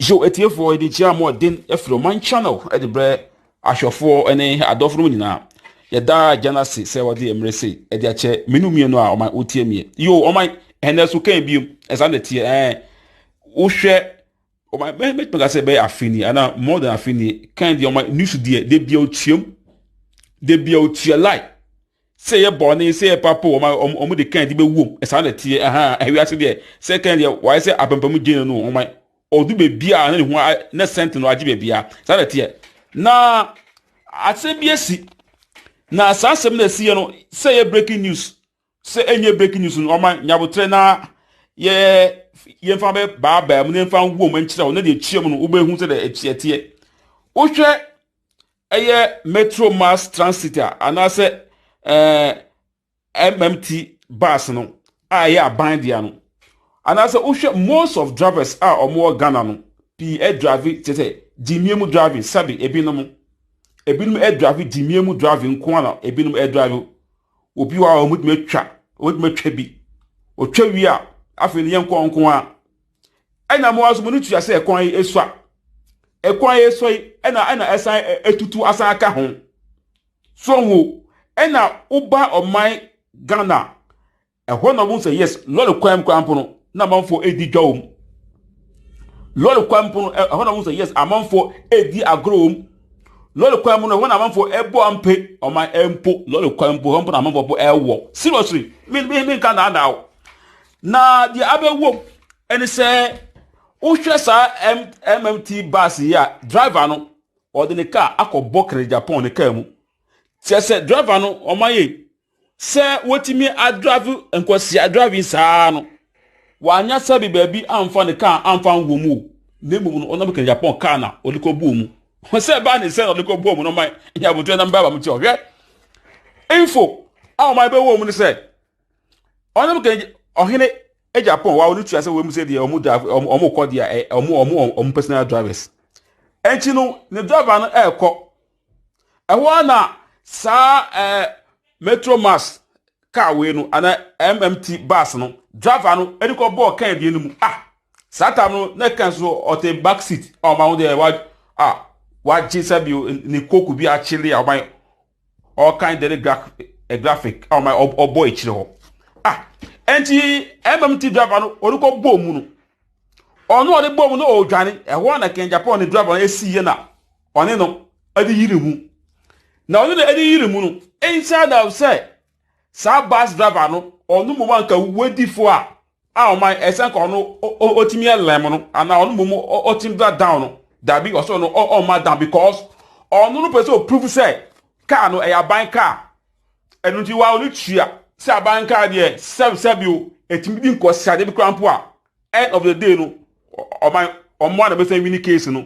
Yo, etiefo edi chia mo den efro man channel edi bre ahwefo ene adofo no nyina yeda janasi se wodi emrese edi ache menumie a oman otiemie yo oman enesu kan biom esa na tie wohwe oman me se be afini ana more than afini kan di oman news de bia otie like say ye born say ye papa omo de kan di be wom esa na tie ewiase de se kan de why say apampamu gene no oman odu be bia na hu na sent no agi be bia sa na tie na asebiesi na asasem na sie no say breaking news say enye breaking news no oman nyabotre na ye fa be ba mu ne fa wo man kire na de chiem no ube hu say de tie wohwe eye metro mass transit ana say MMT bus no aye aban dia no. And as most of drivers are or more Ghana no air driving tete dimiemu driving sabi ebinom air driving dimiemu driving kwana ebinom air driving obi wa omutmetwa bi otwa wi a afeni yenko nko a ena mo aso munu tua se ekwan esua ena esan etutu asan aka ho so ho ena uba oman Ghana ehwo no mo say yes lolo kwampo no na manfo edi dwom lolo kwampo ehwo no mo say yes amanfo edi agrom lolo kwampo no na manfo ebo ampe oman empo lolo kwampo na manfo bo ewo seriously me kan na di abewo eni say uhwe sa MMT bus ya driver no ordinary car akobọ Agyapong ne car mu se driver no omaye se wotimi adrive enkwasi adrive saa no wanya sabi baabi amfa ne car amfa wo mu ne mu no onam Agyapong car na odiko bu mu ho se ba ne se odiko bu mu no man nya botu na mbaba mu ti ohwe info my be wo mu ne se onam ohene Agyapong wa onu tua se wo mu se de omu drive omu ko de omu personal drivers enchi no ne driver no ekọ ehwo na sa metro mass car we no ana MMT bus no driver no ediko ball kan bi enu satam no na kan so ote back seat o ma wo de wa jisa bi ni koku bi a chile ya o all kind de graphic o ma o boy chile ho enti MMT driver no odiko ball mu no ono ode ball mu no o dwane ehwo na Agyapong ni driver no esi ye na one no ade yiri mu na onu na ade yiri mu no inside of say sa bus driver no onu mo man ka wedi fo o man esen ka onu otimi elem no ana onu mo otim that down no that be also no o ma down because onu no person prove say car no e aban car enu ti wa onu tua say aban car there sebio etimi di nkosia de bi krampo end of the day no o man o mo na be say win case no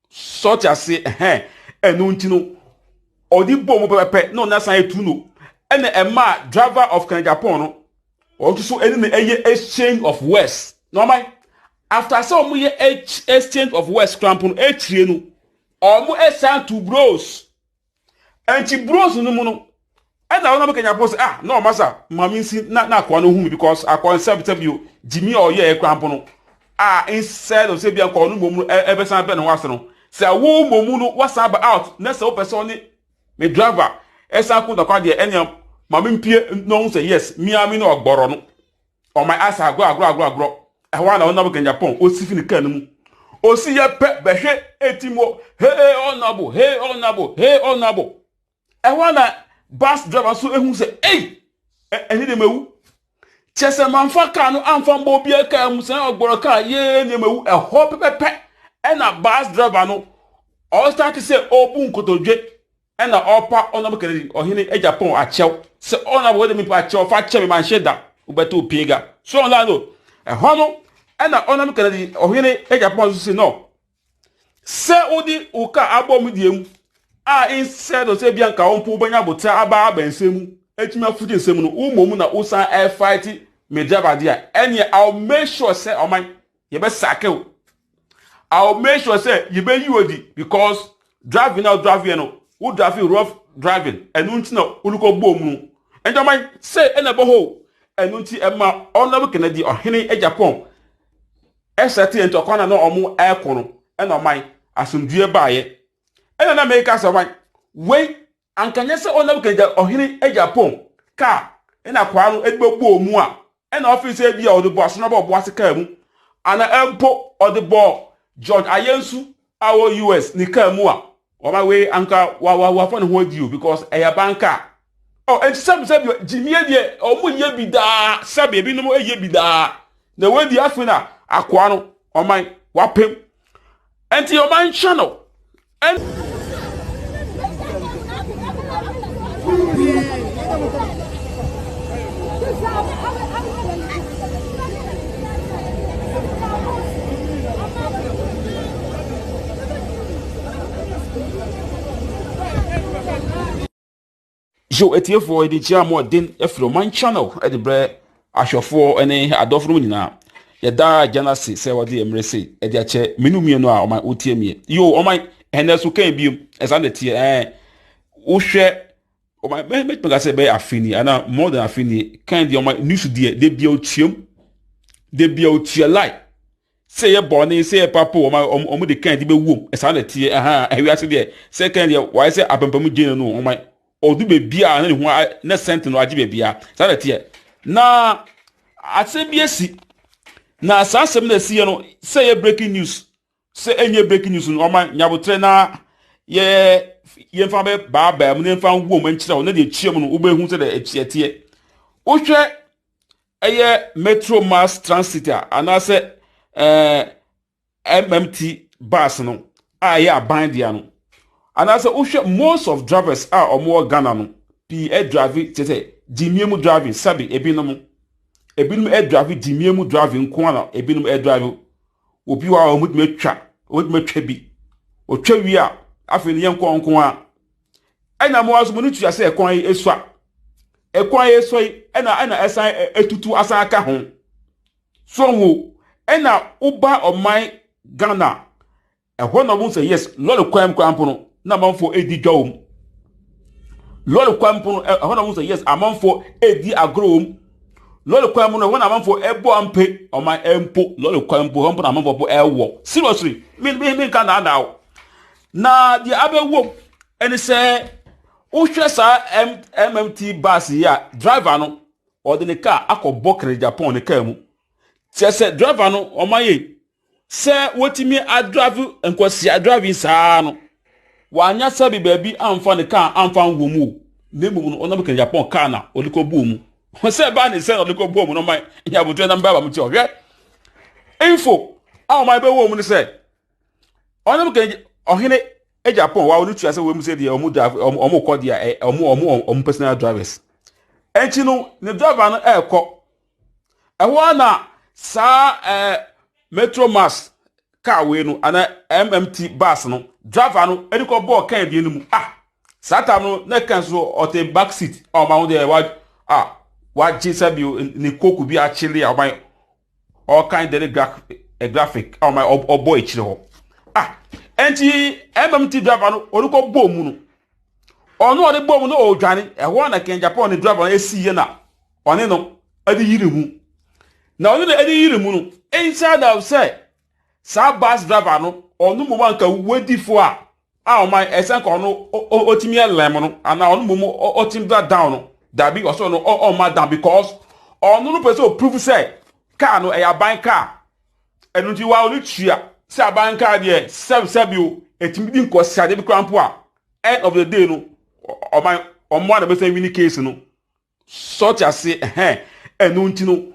such as say enu nti no odi bom pepe no na san etu no ene ema driver of Agyapong no o so eni na eye exchange of west no man after so mo ye exchange of west crampon etrie no o mo esan to bros anti bros no mu no ena wona be Agyapong say no masa mami si na akwa no hu me because akwa nsabita bio jimi o ye crampon no instead of say bia akwa no momu ebesan be no wase no say wo momu no wasa ba out na say o person ni me driver esa ku da kwa de enya mama mpie no say yes mi ami no ogboro no o my asa agro ehwa na wona be Agyapong o sifi ni kan mu o si ye pe behwe etimo hey honorable ehwa na bus driver so ehun say eni de mewu chese manfa ka no amfa mbo bia ka mu say ogboro ka ye ni mewu ehọ pepe ena bus driver no all start to say obu nkotodwe ena opa onam kere ohine Agyapong achew se onam wo de mi pa achew fa che me man sheda ubeto piega so on lado hono na onam Kennedy ohene Agyapong so say no se odi uka abom diem instead of say bianka onpo banya bota aba nsemu etimi afuji nsemu no umom na usan air fight medjaba dia enya I'll make sure say oman ye be sakel I'll make sure say you be UOD because driving out driving no who driving rough driving enunti na uluko bomu and oman say enebo ho enunti emma onam Kennedy ohene Agyapong esati ento kwana no omu ekono ena oman asumdue baaye ena na make us oman we ankanya se onam Kennedy ohene Agyapong ka ena kwa no edibogbo omu a ena office e bia odebo aso na bo ase ka mu ana empo odebo George Ayensu awo US ni ka mu a oma we anka wa fo ne ho adi because eya banka oh enti sabi jimie die omu ye bida sabi bi no mo ye bida na we di afina akwa no oman wapem enti oman channel and Joe etiefo edi chia mo den efro man channel e de bre ahwefo ene adofro nyina ye da janasi se wode emrese e de ache menumie a oman otiemie yo oman enesu kan biom esa de tie wo hwe oman me say be afini ana more than afini kan de oman news de bia otiem de bia otie like say ye born say papa oman de kan de be wom esa de tie ewi ase de say kan de why say apampamu gene no oman odu be bia na ne ho na sent no age be bia sa tie na ase bi esi na asasem na esi no say ye breaking news say enye breaking news no oman nyabotre na ye mfa be ba mu ne mfa wo mo nkyira wo na de chiem no wo be hu se de tie wo hwe eye metro mass transit ana se MMT bus no ye aban dia no and as most of drivers are or more Ghana no air driving say dimiemu driving sabi ebinom air driving dimiemu driving kwana ebinom air driving obi wa omutmetwa bi otwa wi a afeni yenko nko a ena mo aso mo ni tua say ekwan esua ena esan etutu asan aka ho so wo ena uba oman Ghana ehwo no mo say yes lolo kwam no na manfo edi dwom lolo kwampo hona mo say yes amanfo edi agrom lolo kwampo no hona amanfo ebo ampe o man empo lolo kwampo hompo na amanfo po ewo seriously me kan na di abewo eni say uhwe sa MMT bus ya driver no odi ne car akobọ Agyapong ne car mu say driver no o man ye say wotimi adrive enkwasi adrive saa no wanya sabi baby amfa ne kan amfa nwomu nemu no onam Agyapong kan na oliko buomu ho se ba ne se oliko buomu no man ya botu na mba ba mu ti ohwe info a my be wo mu ne se onam ohene Agyapong wa onu tua se wo mu se de omu drive omu kọ dia omu personal drivers enchi no ne driver no ekọ ehwo na sa metro mass car we no ana MMT bus no driver no ediko ball kan bi enu mu sata no na kan so o te back seat o ma de wa jisa bi ni koku bi a chile o ma all kind of graphic o ma o boy chile ho enti MMT driver no odiko ball mu no ono o de ball mu no o dwane ehwo na Agyapong ni driver no esiye na one no adi yiri mu na one na adi yiri mu no inside of say sa bus driver no onu mo man ka wedifo a o man esen ko no otimi elem no ana onu mo otim down no that be also no o man down because onu no person prove say car no e ya ban car enu ti wa onu tua say ban car there sebi o etimi di nko sia de bi krampo a end of the day no o man o mo na be say win case no sort ya say enu nti no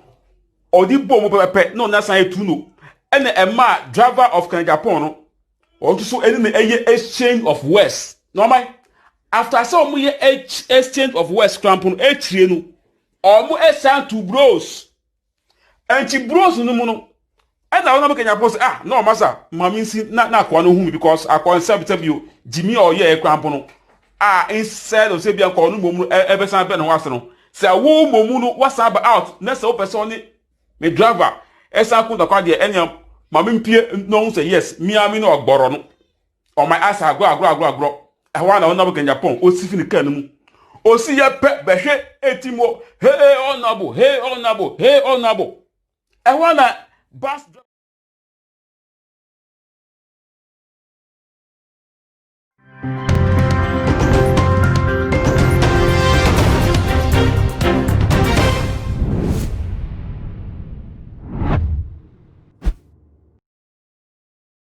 odi bom pepe no na san etu no and a driver of Agyapong no or to so any exchange of words no man after some exchange of words crampon no omo esan to bros anti bros no mu no and I want to Kenya post no masa mami si na akwa no hu because akwa nsabita bio Jimmy or ye ekrampo no instead of say bia ko no momu ebesan be no wase no say wo momu no wasa ba out na say o person ni me driver esa ku da kwa de enya mami mpie no say yes mi ami no ogboro no on my ass agro e wa na wona Kenya pon o sifi ni kan mu o si ye pe behwe etimo hey honorable e wa na bus